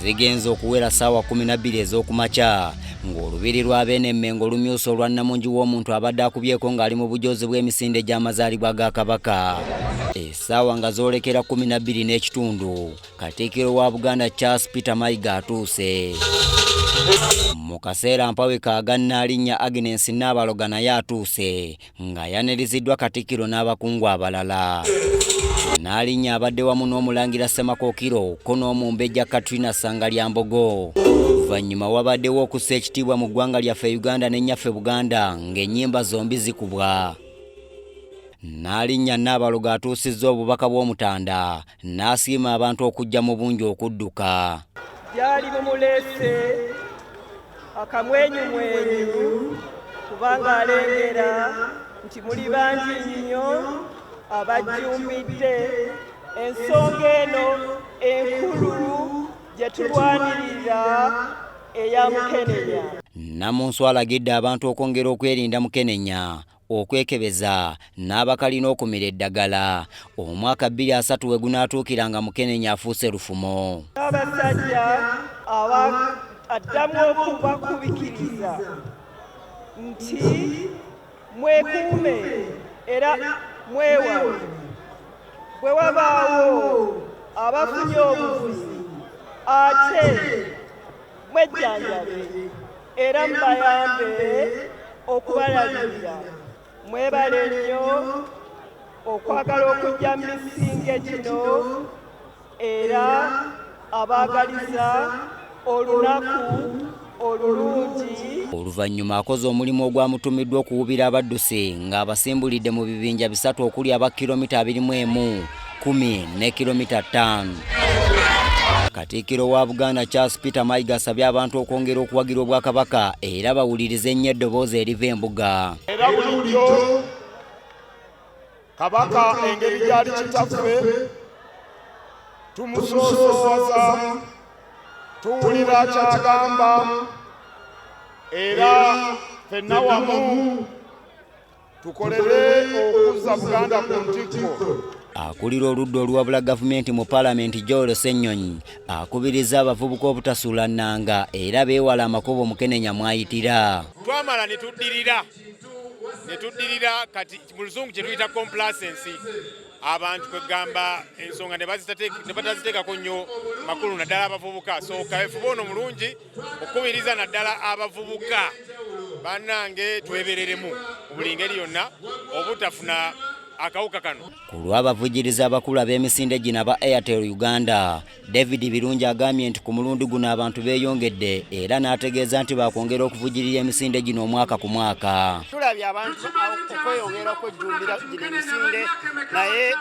zigenze okuwera ssaawa 12 ez'okumakya ng'olubiri lwa bene Mmengo lumyusa olwa Namungi w'omuntu abadde akubyeko ng'ali mu bujozi bw'emisinde gy'amazaalibwa ga Kabaka. Essaawa nga zoolekera 12 n'ekitundu, Katikkiro wa Buganda Charles Peter Mayiga atuuse. Mu kaseera mpawe ka Nnaalinnya Agnes Nabaloga naye atuuse nga yaniriziddwa Katikkiro n'abakungu abalala. Nnaalinnya abadde wamu n'Omulangira Ssemakookiro ko n'Omumbejja Katrina Sangalyambogo. Oluvannyuma wabaddewo okussa ekitiibwa mu ggwanga lyaffe Uganda n'ennyaffe Buganda ng'ennyimba zombi zikubwa. Nnaalinnya Nabaloga atuusizza obubaka bw'Omutanda n'asiima abantu okujja mu bungi okudduka. Gyali mumuleese akamwenyumwenyu kubanga alengera nti muli bangi nnyo abajjumbidde ensonga eno enkulu gye tulwanirira eya Mukenenya. Namunsi alagidde abantu okwongera okwerinda Mukenenya, okwekebeza n'abakalina okumira eddagala. Omwaka 2030 we gunaatuukiranga Mukenenya afuuse lufumo. Abasajja addamu okubakubikiriza nti mwekuume era mwewawe bwe wabaawo abafunye obuvuzi ate mwejjanjabe era mubayambe okubalabirira. Mwebale nnyo okwagala okujja mu misinge gino era abaagaliza olunaku olulungi. Oluvannyuma akoze omulimu ogwamutumiddwa okuwubira abaddusi ng'abasimbulidde mu bibinja 3 okuli aba kilomita 21, 10 ne kilomita 5. Katikkiro wa Buganda Charles Peter Mayiga asabye abantu okwongera okuwagira Obwakabaka era bawulirize ennyo eddoboozi eriva embuga. Era bulijjo Kabaka engeri gyali kitaffe tumusoosooza, tuwulira kyagamba era ffenna wamu tukolere okuzza Buganda ku ntikko. Akulira oludda oluwabula gavumenti mu Paalamenti Joel Ssennyonyi akubiriza abavubuka obutasuula nnanga era beewala amakubo Mukenenya mwayitira. Twamala ne tuddirira kati mu Luzungu kye tuyita complacency. Abantu kwegamba ensonga ne bataziteekako nnyo makulu naddala abavubuka. So kaweefube ono mulungi okubiriza naddala abavubuka bannange twebereremu mu buli ngeri yonna obutafuna akawuka kano. Ku lw'abavujjiriza abakulu ab'emisinde gino aba Airtel Uganda, David Birungi agambye nti ku mulundi guno abantu beeyongedde era n'ategeeza nti bakwongera okuvujjirira emisinde gino omwaka ku mwaka. Tulabye abantu okweyongera okwejjumbira gino emisinde naye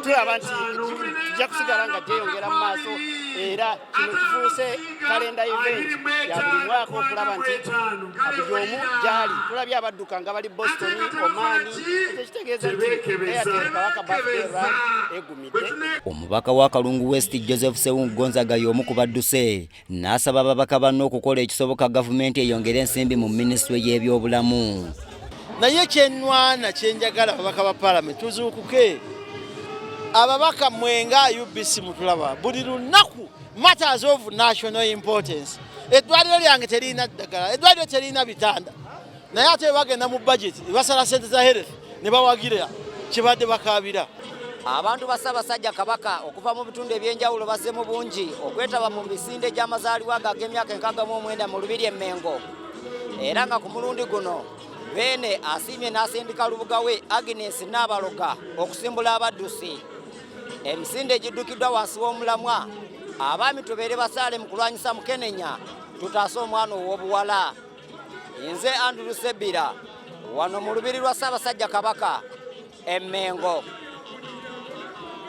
tulaba nti tujja kusigala nga gyeyongera mu maaso era kino kifuuse kalenda event ya buli mwaka okulaba nti buli omu gyali. Tulabye abadduka nga bali Boston, Oman, ekyo kitegeeza nti Airtel Kabaka Birthday Run egumidde. Omubaka wa Kalungu West Joseph Sewungu Gonzaga y'omu ku badduse n'asaba ababaka banne okukola ekisoboka gavumenti eyongere ensimbi mu minisitule y'ebyobulamu. Naye kyenwana kyenjagala ababaka ba Paalamenti tuzuukuke. Ababaka mwenga UBC mutulaba buli lunaku matters of national importance. Eddwaliro lyange terina ddagala, eddwaliro terina bitanda, naye ate bagenda mu budget basala sente za health ne bawagira kibadde bakabira. Abantu ba Ssaabasajja Kabaka okuva mu bitundu ebyenjawulo bazze mu bungi okwetaba mu misinde gy'amazaalibwa g'emyaka 69 mu Lubiri Mmengo. Era nga ku mulundi guno bene asiimye n'asindika lubuga we Agnes Nabaloga okusimbula abaddusi. Emisinde giddukiddwa wansi w'omulamwa. Abaami tubeere basaale mu kulwanyisa Mukenenya, tutaase omwana ow'obuwala. Nze Andrew Sebbira wano mu lubiri lwa Ssaabasajja Kabaka Mmengo.